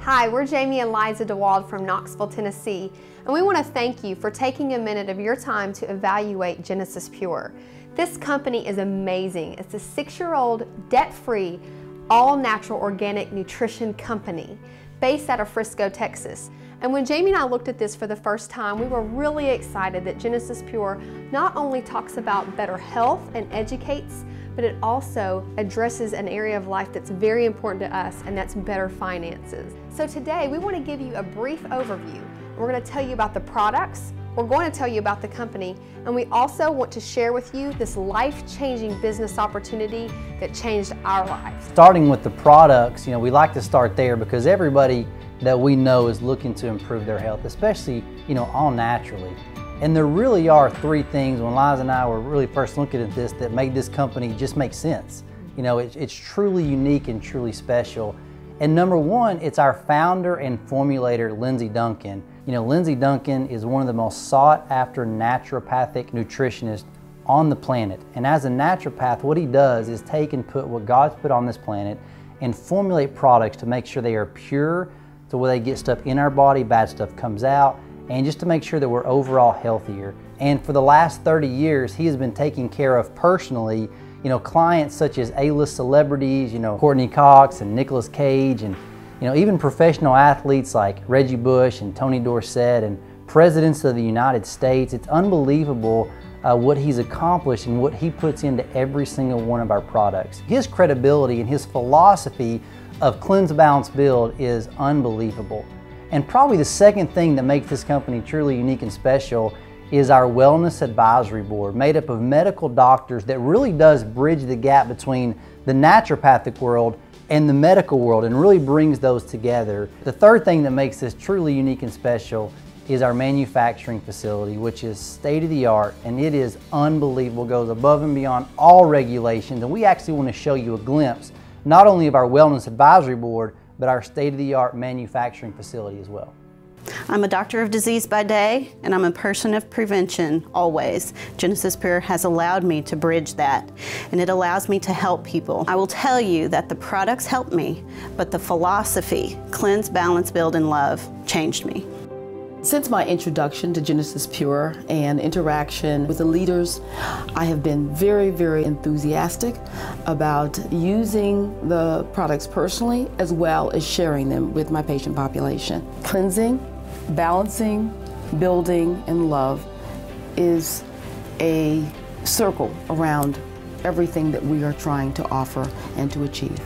Hi, we're Jamie and Liza DeWald from Knoxville, Tennessee, and we want to thank you for taking a minute of your time to evaluate GenesisPure. This company is amazing. It's a 6-year-old, debt-free, all-natural organic nutrition company based out of Frisco, Texas. And when Jamie and I looked at this for the first time, we were really excited that GenesisPure not only talks about better health and educates, but it also addresses an area of life that's very important to us, and that's better finances. So today we want to give you a brief overview. We're going to tell you about the products, we're going to tell you about the company, and we also want to share with you this life-changing business opportunity that changed our lives. Starting with the products, we like to start there because everybody that we know is looking to improve their health, especially, all naturally. And there really are 3 things when Liza and I were really first looking at this that made this company just make sense. It's truly unique and truly special. And number 1, it's our founder and formulator, Lindsay Duncan. Lindsay Duncan is one of the most sought after naturopathic nutritionists on the planet. And as a naturopath, what he does is take and put what God's put on this planet and formulate products to make sure they are pure, so where they get stuff in our body, bad stuff comes out, and just to make sure that we're overall healthier. And for the last 30 years, he has been taking care of personally, clients such as A-list celebrities, Courtney Cox and Nicolas Cage, and even professional athletes like Reggie Bush and Tony Dorsett and presidents of the United States. It's unbelievable what he's accomplished and what he puts into every single one of our products. His credibility and his philosophy of cleanse, balance, build is unbelievable. And probably the second thing that makes this company truly unique and special is our Wellness Advisory Board, made up of medical doctors that really does bridge the gap between the naturopathic world and the medical world and really brings those together. The third thing that makes this truly unique and special is our manufacturing facility, which is state-of-the-art, and it is unbelievable, goes above and beyond all regulations. And we actually want to show you a glimpse, not only of our Wellness Advisory Board, but our state-of-the-art manufacturing facility as well. I'm a doctor of disease by day, and I'm a person of prevention always. GenesisPure has allowed me to bridge that, and it allows me to help people. I will tell you that the products help me, but the philosophy, cleanse, balance, build, and love, changed me. Since my introduction to GenesisPure and interaction with the leaders, I have been very, very enthusiastic about using the products personally as well as sharing them with my patient population. Cleansing, balancing, building, and love is a circle around everything that we are trying to offer and to achieve.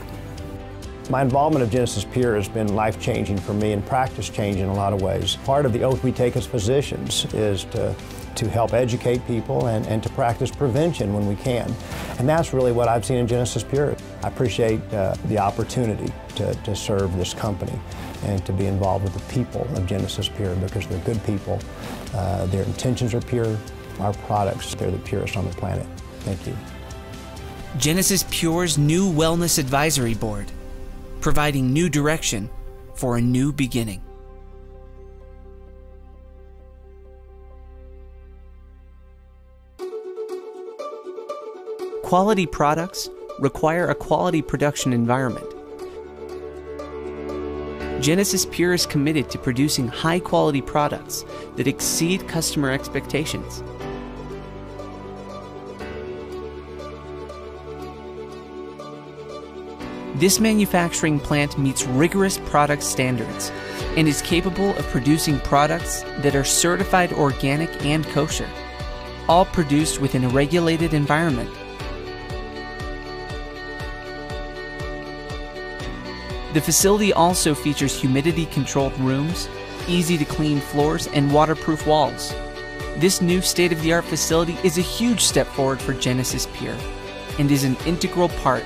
My involvement of GenesisPure has been life-changing for me and practice-changing in a lot of ways. Part of the oath we take as physicians is to help educate people and to practice prevention when we can. And that's really what I've seen in GenesisPure. I appreciate the opportunity to serve this company and to be involved with the people of GenesisPure because they're good people. Their intentions are pure. Our products, they're the purest on the planet. Thank you. GenesisPure's new Wellness Advisory Board, providing new direction for a new beginning. Quality products require a quality production environment. GenesisPure is committed to producing high-quality products that exceed customer expectations. This manufacturing plant meets rigorous product standards and is capable of producing products that are certified organic and kosher, all produced within a regulated environment. The facility also features humidity-controlled rooms, easy-to-clean floors, and waterproof walls. This new state-of-the-art facility is a huge step forward for GenesisPure and is an integral part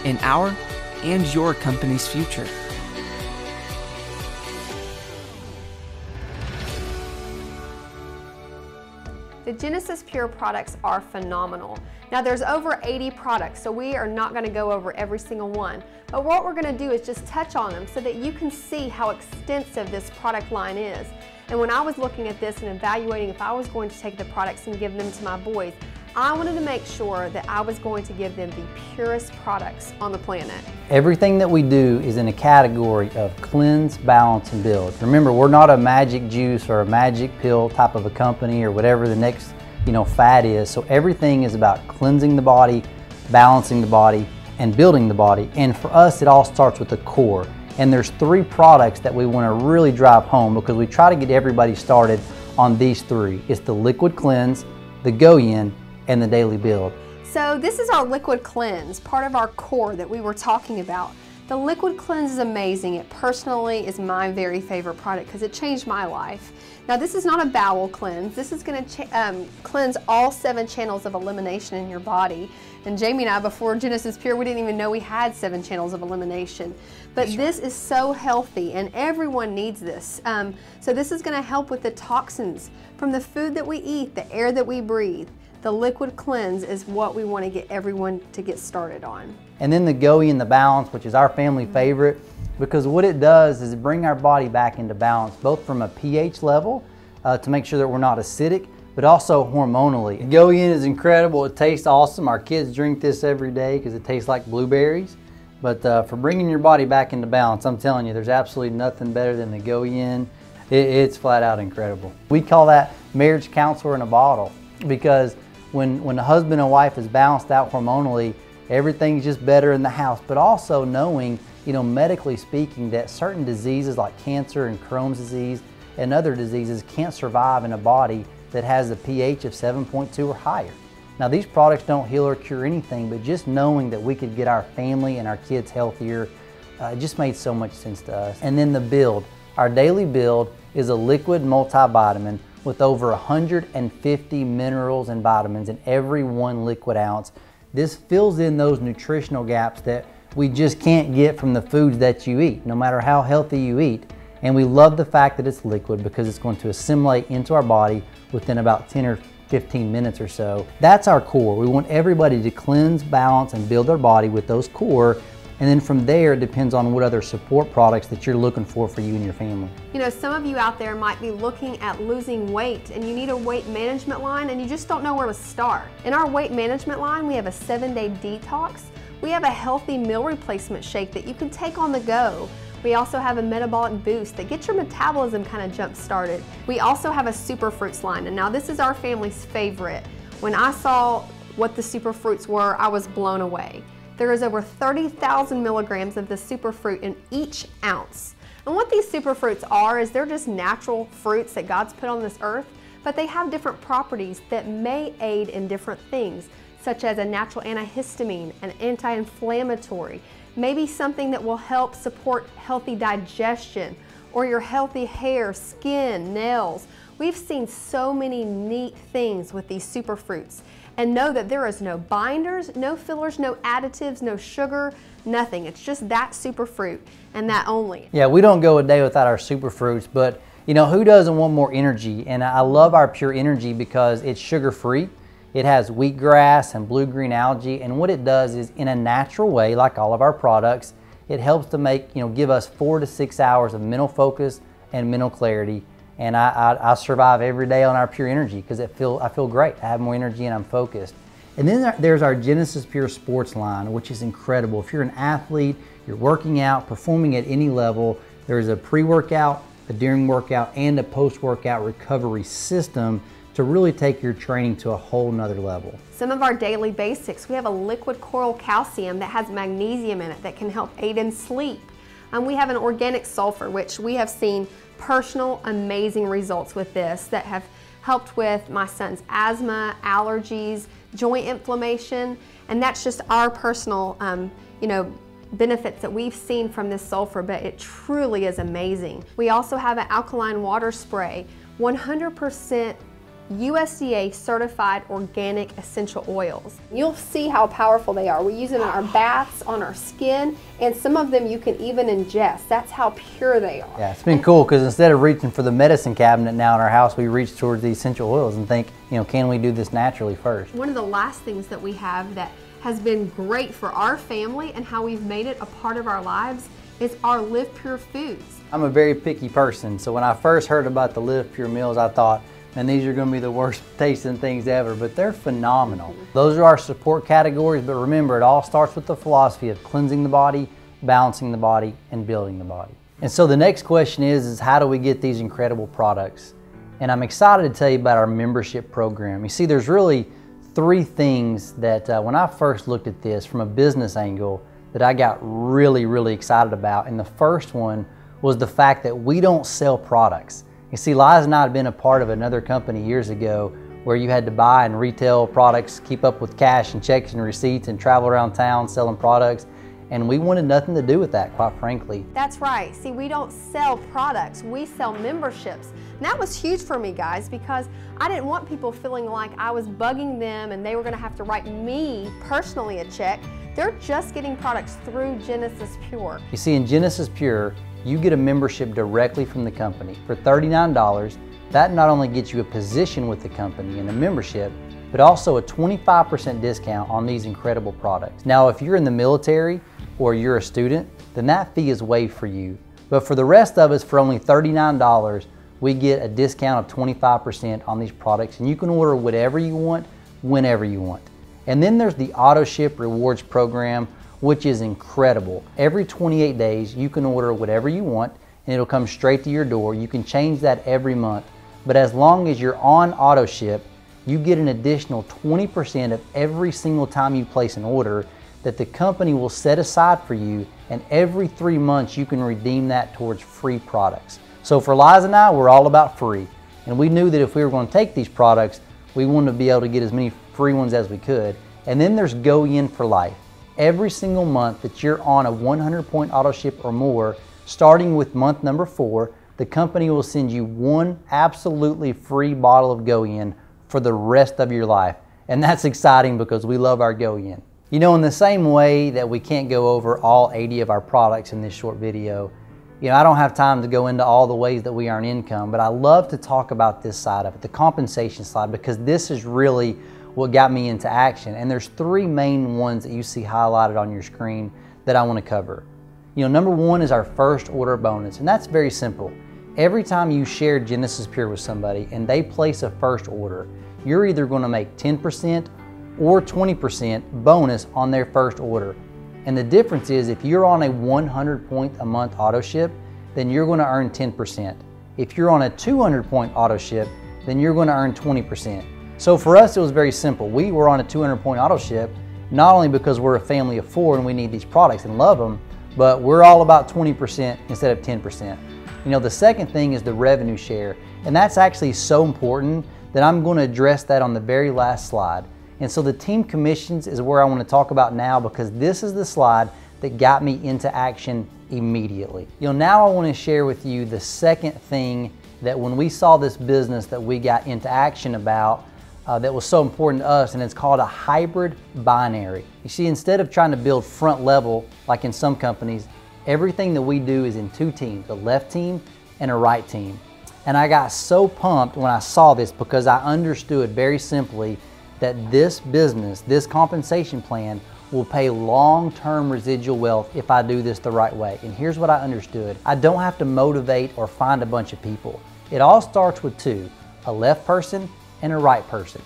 in our and your company's future. The GenesisPure products are phenomenal. Now there's over 80 products, so we are not going to go over every single one. But what we're going to do is just touch on them so that you can see how extensive this product line is. And when I was looking at this and evaluating if I was going to take the products and give them to my boys, I wanted to make sure that I was going to give them the purest products on the planet. Everything that we do is in a category of cleanse, balance, and build. Remember, we're not a magic juice or a magic pill type of a company or whatever the next fad is. So everything is about cleansing the body, balancing the body, and building the body. And for us, it all starts with the core. And there's 3 products that we want to really drive home because we try to get everybody started on these 3. It's the liquid cleanse, the go-in, and the daily build. So this is our liquid cleanse, part of our core that we were talking about. The liquid cleanse is amazing. It personally is my very favorite product because it changed my life. Now this is not a bowel cleanse. This is going to cleanse all 7 channels of elimination in your body. And Jamie and I, before GenesisPure, we didn't even know we had 7 channels of elimination. But this is so healthy and everyone needs this. So this is going to help with the toxins from the food that we eat, the air that we breathe. The liquid cleanse is what we want to get everyone to get started on. And then the go-in, the balance, which is our family favorite, because what it does is bring our body back into balance, both from a pH level to make sure that we're not acidic, but also hormonally. The go-in is incredible. It tastes awesome. Our kids drink this every day because it tastes like blueberries. But for bringing your body back into balance, I'm telling you, there's absolutely nothing better than the go-in. It's flat out incredible. We call that marriage counselor in a bottle because when a husband and wife is balanced out hormonally, everything's just better in the house. But also knowing, medically speaking, that certain diseases like cancer and Crohn's disease and other diseases can't survive in a body that has a pH of 7.2 or higher. Now these products don't heal or cure anything, but just knowing that we could get our family and our kids healthier, it just made so much sense to us. And then the build. Our daily build is a liquid multivitamin with over 150 minerals and vitamins in every 1 liquid ounce. This fills in those nutritional gaps that we just can't get from the foods that you eat, no matter how healthy you eat. And we love the fact that it's liquid because it's going to assimilate into our body within about 10 or 15 minutes or so. That's our core. We want everybody to cleanse, balance, and build their body with those core. And then from there, it depends on what other support products that you're looking for you and your family. Some of you out there might be looking at losing weight and you need a weight management line and you just don't know where to start. In our weight management line, we have a 7-day detox. We have a healthy meal replacement shake that you can take on the go. We also have a metabolic boost that gets your metabolism kind of jump started. We also have a super fruits line, and now this is our family's favorite. When I saw what the super fruits were, I was blown away. There is over 30,000 milligrams of the superfruit in each ounce. And what these superfruits are is they're just natural fruits that God's put on this earth, but they have different properties that may aid in different things, such as a natural antihistamine, an anti-inflammatory, maybe something that will help support healthy digestion or your healthy hair, skin, nails. We've seen so many neat things with these superfruits. And know that there is no binders, no fillers, no additives, no sugar, nothing. It's just that superfruit and that only. Yeah, we don't go a day without our superfruits, but who doesn't want more energy? And I love our Pure Energy because it's sugar-free. It has wheatgrass and blue-green algae, and what it does is, in a natural way, like all of our products, it helps to make, give us 4 to 6 hours of mental focus and mental clarity. And I survive every day on our Pure Energy because I feel great. I have more energy and I'm focused. And then there's our GenesisPure Sports line, which is incredible. If you're an athlete, you're working out, performing at any level, there's a pre-workout, a during workout, and a post-workout recovery system to really take your training to a whole nother level. Some of our daily basics, we have a liquid coral calcium that has magnesium in it that can help aid in sleep. We have an organic sulfur, which we have seen personal amazing results with this that have helped with my son's asthma, allergies, joint inflammation, and that's just our personal benefits that we've seen from this sulfur, but it truly is amazing. We also have an alkaline water spray, 100% USDA certified organic essential oils. You'll see how powerful they are. We use them in our baths, on our skin, and some of them you can even ingest. That's how pure they are. Yeah, it's been cool because instead of reaching for the medicine cabinet now in our house, we reach towards the essential oils and think, can we do this naturally first? One of the last things that we have that has been great for our family and how we've made it a part of our lives is our Live Pure foods. I'm a very picky person, so when I first heard about the Live Pure meals, I thought, and these are going to be the worst tasting things ever, but they're phenomenal. Those are our support categories, but remember, it all starts with the philosophy of cleansing the body, balancing the body, and building the body. And so the next question is how do we get these incredible products? And I'm excited to tell you about our membership program. You see, there's really three things that when I first looked at this from a business angle that I got really excited about. And the first one was the fact that we don't sell products. You see, Liza and I had been a part of another company years ago where you had to buy and retail products, keep up with cash and checks and receipts and travel around town selling products. And we wanted nothing to do with that, quite frankly. That's right. See, we don't sell products, we sell memberships. And that was huge for me, guys, because I didn't want people feeling like I was bugging them and they were going to have to write me personally a check. They're just getting products through GenesisPure. You see, in GenesisPure, you get a membership directly from the company. For $39, that not only gets you a position with the company and a membership, but also a 25% discount on these incredible products. Now, if you're in the military or you're a student, then that fee is waived for you. But for the rest of us, for only $39, we get a discount of 25% on these products, and you can order whatever you want, whenever you want. And then there's the Auto Ship Rewards program, which is incredible. Every 28 days, you can order whatever you want, and it'll come straight to your door. You can change that every month. But as long as you're on Auto Ship, you get an additional 20% of every single time you place an order that the company will set aside for you, and every 3 months you can redeem that towards free products. So for Liza and I, we're all about free, and we knew that if we were going to take these products, we wanted to be able to get as many free ones as we could. And then there's Go In for Life. Every single month that you're on a 100-point auto ship or more, starting with month number 4, the company will send you one absolutely free bottle of Go In for the rest of your life. And that's exciting because we love our Go In. You know, in the same way that we can't go over all 80 of our products in this short video, you know, I don't have time to go into all the ways that we earn income, but I love to talk about this side of it, the compensation side, because this is really what got me into action. And there's 3 main ones that you see highlighted on your screen that I want to cover. You know, number 1 is our first order bonus, and that's very simple. Every time you share GenesisPure with somebody and they place a first order, you're either going to make 10% or 20% bonus on their first order. And the difference is if you're on a 100-point a month auto ship, then you're going to earn 10%. If you're on a 200-point auto ship, then you're going to earn 20%. So for us, it was very simple. We were on a 200-point auto ship, not only because we're a family of 4 and we need these products and love them, but we're all about 20% instead of 10%. You know, the second thing is the revenue share, and that's actually so important that I'm going to address that on the very last slide. And so the team commissions is where I want to talk about now, because this is the slide that got me into action immediately. You know, now I want to share with you the second thing that when we saw this business that we got into action about, that was so important to us, and it's called a hybrid binary. You see, instead of trying to build front level like in some companies, everything that we do is in 2 teams, a left team and a right team. And I got so pumped when I saw this because I understood very simply that this business, this compensation plan, will pay long-term residual wealth if I do this the right way. And here's what I understood. I don't have to motivate or find a bunch of people. It all starts with 2, a left person and a right person.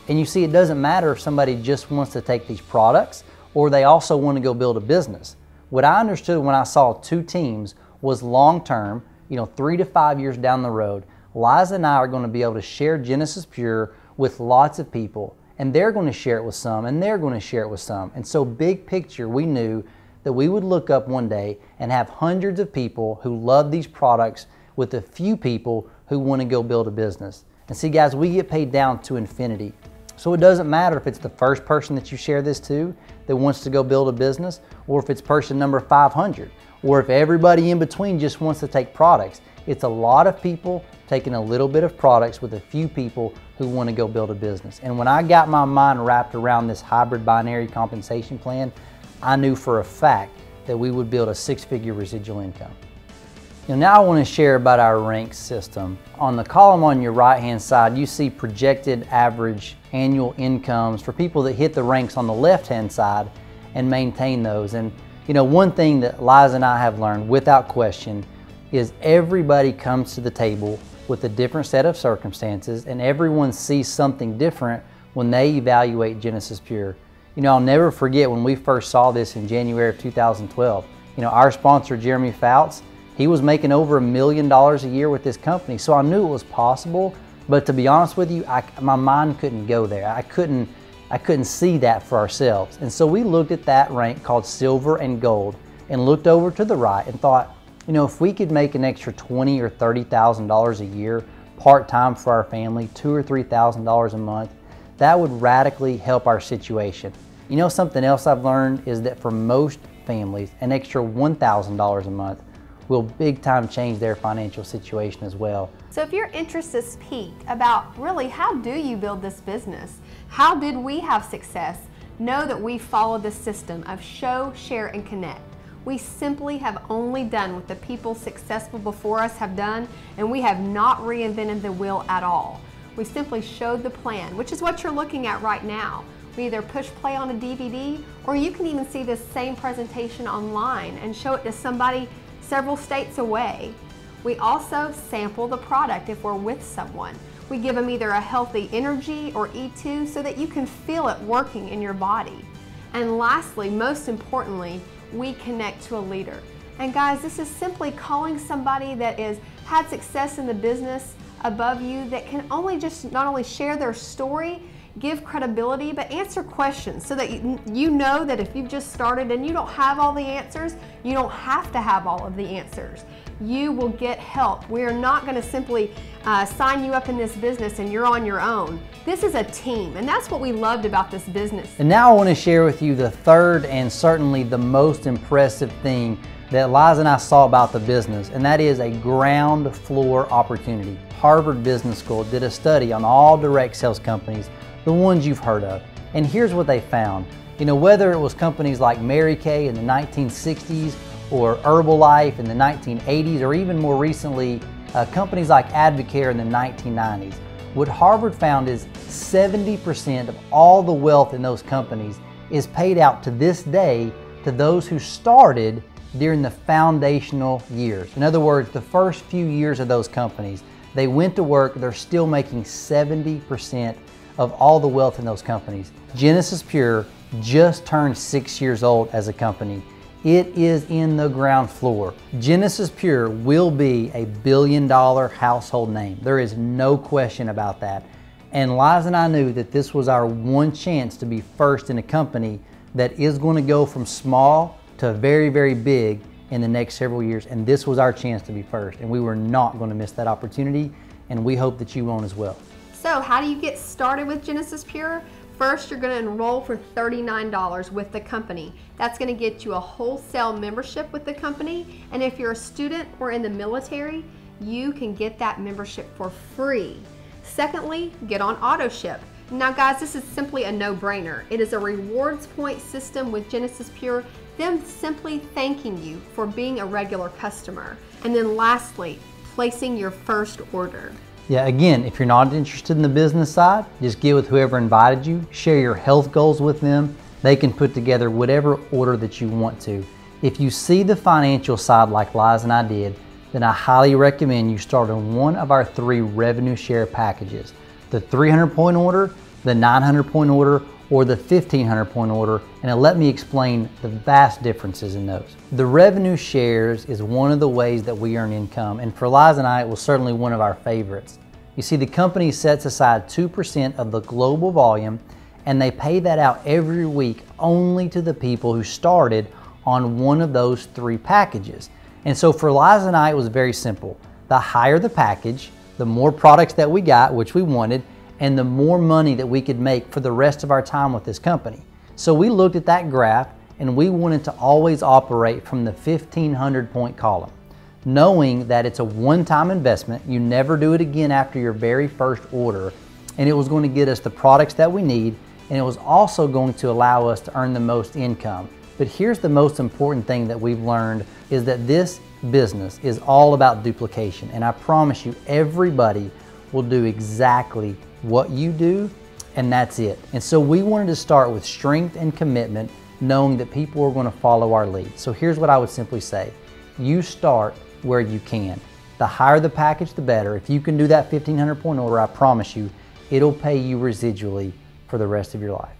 And you see, it doesn't matter if somebody just wants to take these products or they also want to go build a business. What I understood when I saw 2 teams was long-term, you know, 3 to 5 years down the road, Liza and I are going to be able to share GenesisPure with lots of people, and they're going to share it with some, and they're going to share it with some. And so big picture, we knew that we would look up one day and have hundreds of people who love these products with a few people who want to go build a business. And see, guys, we get paid down to infinity. So it doesn't matter if it's the first person that you share this to that wants to go build a business, or if it's person number 500, or if everybody in between just wants to take products. It's a lot of people taking a little bit of products with a few people who want to go build a business. And when I got my mind wrapped around this hybrid binary compensation plan, I knew for a fact that we would build a 6-figure residual income. Now I want to share about our rank system. On the column on your right-hand side, you see projected average annual incomes for people that hit the ranks on the left-hand side and maintain those. And you know, one thing that Liza and I have learned without question is everybody comes to the table with a different set of circumstances, and everyone sees something different when they evaluate GenesisPure. You know, I'll never forget when we first saw this in January of 2012. You know, our sponsor, Jeremy Fouts, he was making over $1 million a year with this company. So I knew it was possible, but to be honest with you, my mind couldn't go there. I couldn't see that for ourselves. And so we looked at that rank called silver and gold and looked over to the right and thought, you know, if we could make an extra $20,000 or $30,000 a year part-time for our family, $2,000 or $3,000 a month, that would radically help our situation. You know, something else I've learned is that for most families, an extra $1,000 a month will big time change their financial situation as well. So if your interest is piqued about really how do you build this business? How did we have success? Know that we follow the system of show, share, and connect. We simply have only done what the people successful before us have done, and we have not reinvented the wheel at all. We simply showed the plan, which is what you're looking at right now. We either push play on a DVD, or you can even see this same presentation online and show it to somebody several states away. We also sample the product if we're with someone. We give them either a healthy energy or E2 so that you can feel it working in your body. And lastly, most importantly, we connect to a leader. And guys, this is simply calling somebody that has had success in the business above you that can not only share their story, give credibility, but answer questions so that you know that if you've just started and you don't have all the answers, you don't have to have all of the answers. You will get help. We are not going to simply sign you up in this business and you're on your own. This is a team, and that's what we loved about this business. And now I want to share with you the third and certainly the most impressive thing that Liza and I saw about the business, and that is a ground floor opportunity. Harvard Business School did a study on all direct sales companies, the ones you've heard of. And here's what they found. You know, whether it was companies like Mary Kay in the 1960s or Herbalife in the 1980s, or even more recently, companies like Advocare in the 1990s, what Harvard found is 70% of all the wealth in those companies is paid out to this day to those who started during the foundational years. In other words, the first few years of those companies, they went to work, they're still making 70% of all the wealth in those companies. GenesisPure just turned 6 years old as a company. It is in the ground floor. GenesisPure will be a billion-dollar household name. There is no question about that. And Liza and I knew that this was our one chance to be first in a company that is going to go from small to very, very big in the next several years. And this was our chance to be first. And we were not going to miss that opportunity. And we hope that you won't as well. So how do you get started with GenesisPure? First, you're going to enroll for $39 with the company. That's going to get you a wholesale membership with the company. And if you're a student or in the military, you can get that membership for free. Secondly, get on auto ship. Now guys, this is simply a no-brainer. It is a rewards point system with GenesisPure, them simply thanking you for being a regular customer. And then lastly, placing your first order. Yeah, again, if you're not interested in the business side, just get with whoever invited you, share your health goals with them. They can put together whatever order that you want to. If you see the financial side like Liza and I did, then I highly recommend you start on one of our 3 revenue share packages. The 300-point order, the 900-point order, or the 1,500-point order, and let me explain the vast differences in those. The revenue shares is one of the ways that we earn income, and for Liza and I, it was certainly one of our favorites. You see, the company sets aside 2% of the global volume, and they pay that out every week only to the people who started on one of those 3 packages. And so for Liza and I, it was very simple. The higher the package, the more products that we got, which we wanted, and the more money that we could make for the rest of our time with this company. So we looked at that graph and we wanted to always operate from the 1,500-point column, knowing that it's a one-time investment. You never do it again after your very first order, and it was going to get us the products that we need, and it was also going to allow us to earn the most income. But here's the most important thing that we've learned is that this business is all about duplication, and I promise you everybody will do exactly what you do, and that's it. And so we wanted to start with strength and commitment, knowing that people are going to follow our lead. So here's what I would simply say. You start where you can. The higher the package, the better. If you can do that 1,500 point order, I promise you, it'll pay you residually for the rest of your life.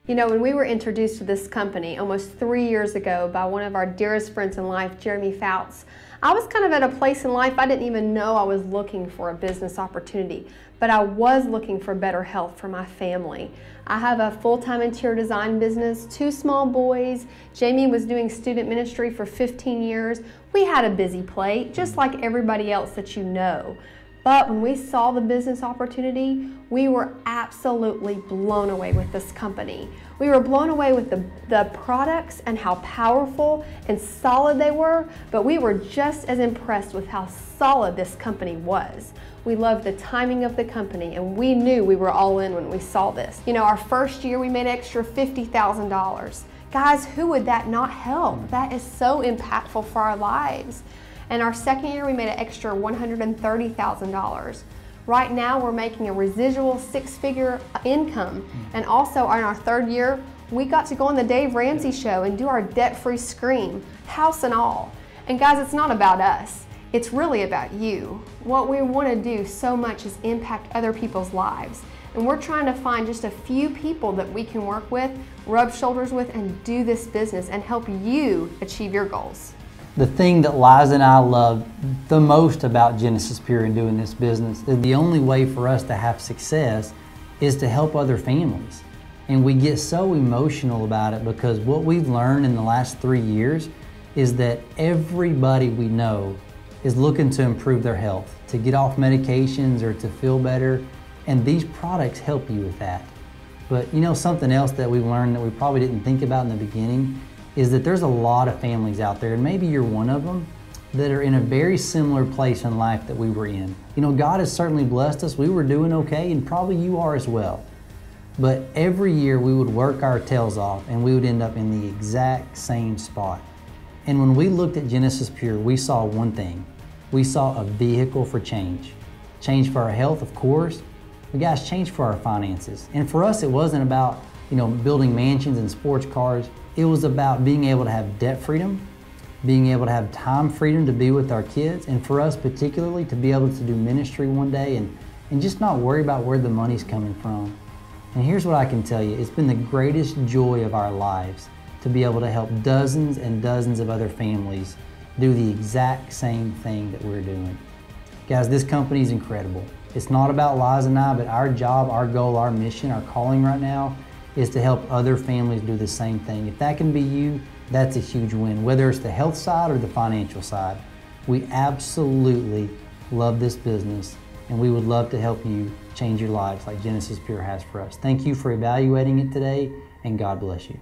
You know, when we were introduced to this company almost 3 years ago by one of our dearest friends in life, Jeremy Fouts, I was kind of at a place in life I didn't even know I was looking for a business opportunity, but I was looking for better health for my family. I have a full-time interior design business, 2 small boys. Jamie was doing student ministry for 15 years. We had a busy plate, just like everybody else that you know. But when we saw the business opportunity, we were absolutely blown away with this company. We were blown away with the products and how powerful and solid they were, but we were just as impressed with how solid this company was. We loved the timing of the company, and we knew we were all in when we saw this. You know, our first year we made extra $50,000. Guys, who would that not help? That is so impactful for our lives. And our second year we made an extra $130,000. Right now we're making a residual 6-figure income. And also in our third year, we got to go on the Dave Ramsey show and do our debt-free scream, house and all. And guys, it's not about us. It's really about you. What we want to do so much is impact other people's lives. And we're trying to find just a few people that we can work with, rub shoulders with, and do this business and help you achieve your goals. The thing that Liza and I love the most about GenesisPure and doing this business is the only way for us to have success is to help other families. And we get so emotional about it because what we've learned in the last 3 years is that everybody we know is looking to improve their health, to get off medications or to feel better, and these products help you with that. But you know, something else that we've learned that we probably didn't think about in the beginning is that there's a lot of families out there, and maybe you're one of them, that are in a very similar place in life that we were in. You know, God has certainly blessed us. We were doing okay, and probably you are as well. But every year we would work our tails off and we would end up in the exact same spot. And when we looked at GenesisPure, we saw one thing. We saw a vehicle for change. Change for our health, of course, but guys, change for our finances. And for us, it wasn't about, you know, building mansions and sports cars. It was about being able to have debt freedom, being able to have time freedom to be with our kids, and for us particularly to be able to do ministry one day and just not worry about where the money's coming from. And here's what I can tell you, it's been the greatest joy of our lives to be able to help dozens and dozens of other families do the exact same thing that we're doing. Guys, this company is incredible. It's not about Liza and I, but our job, our goal, our mission, our calling right now is to help other families do the same thing. If that can be you, that's a huge win, whether it's the health side or the financial side. We absolutely love this business, and we would love to help you change your lives like GenesisPure has for us. Thank you for evaluating it today, and God bless you.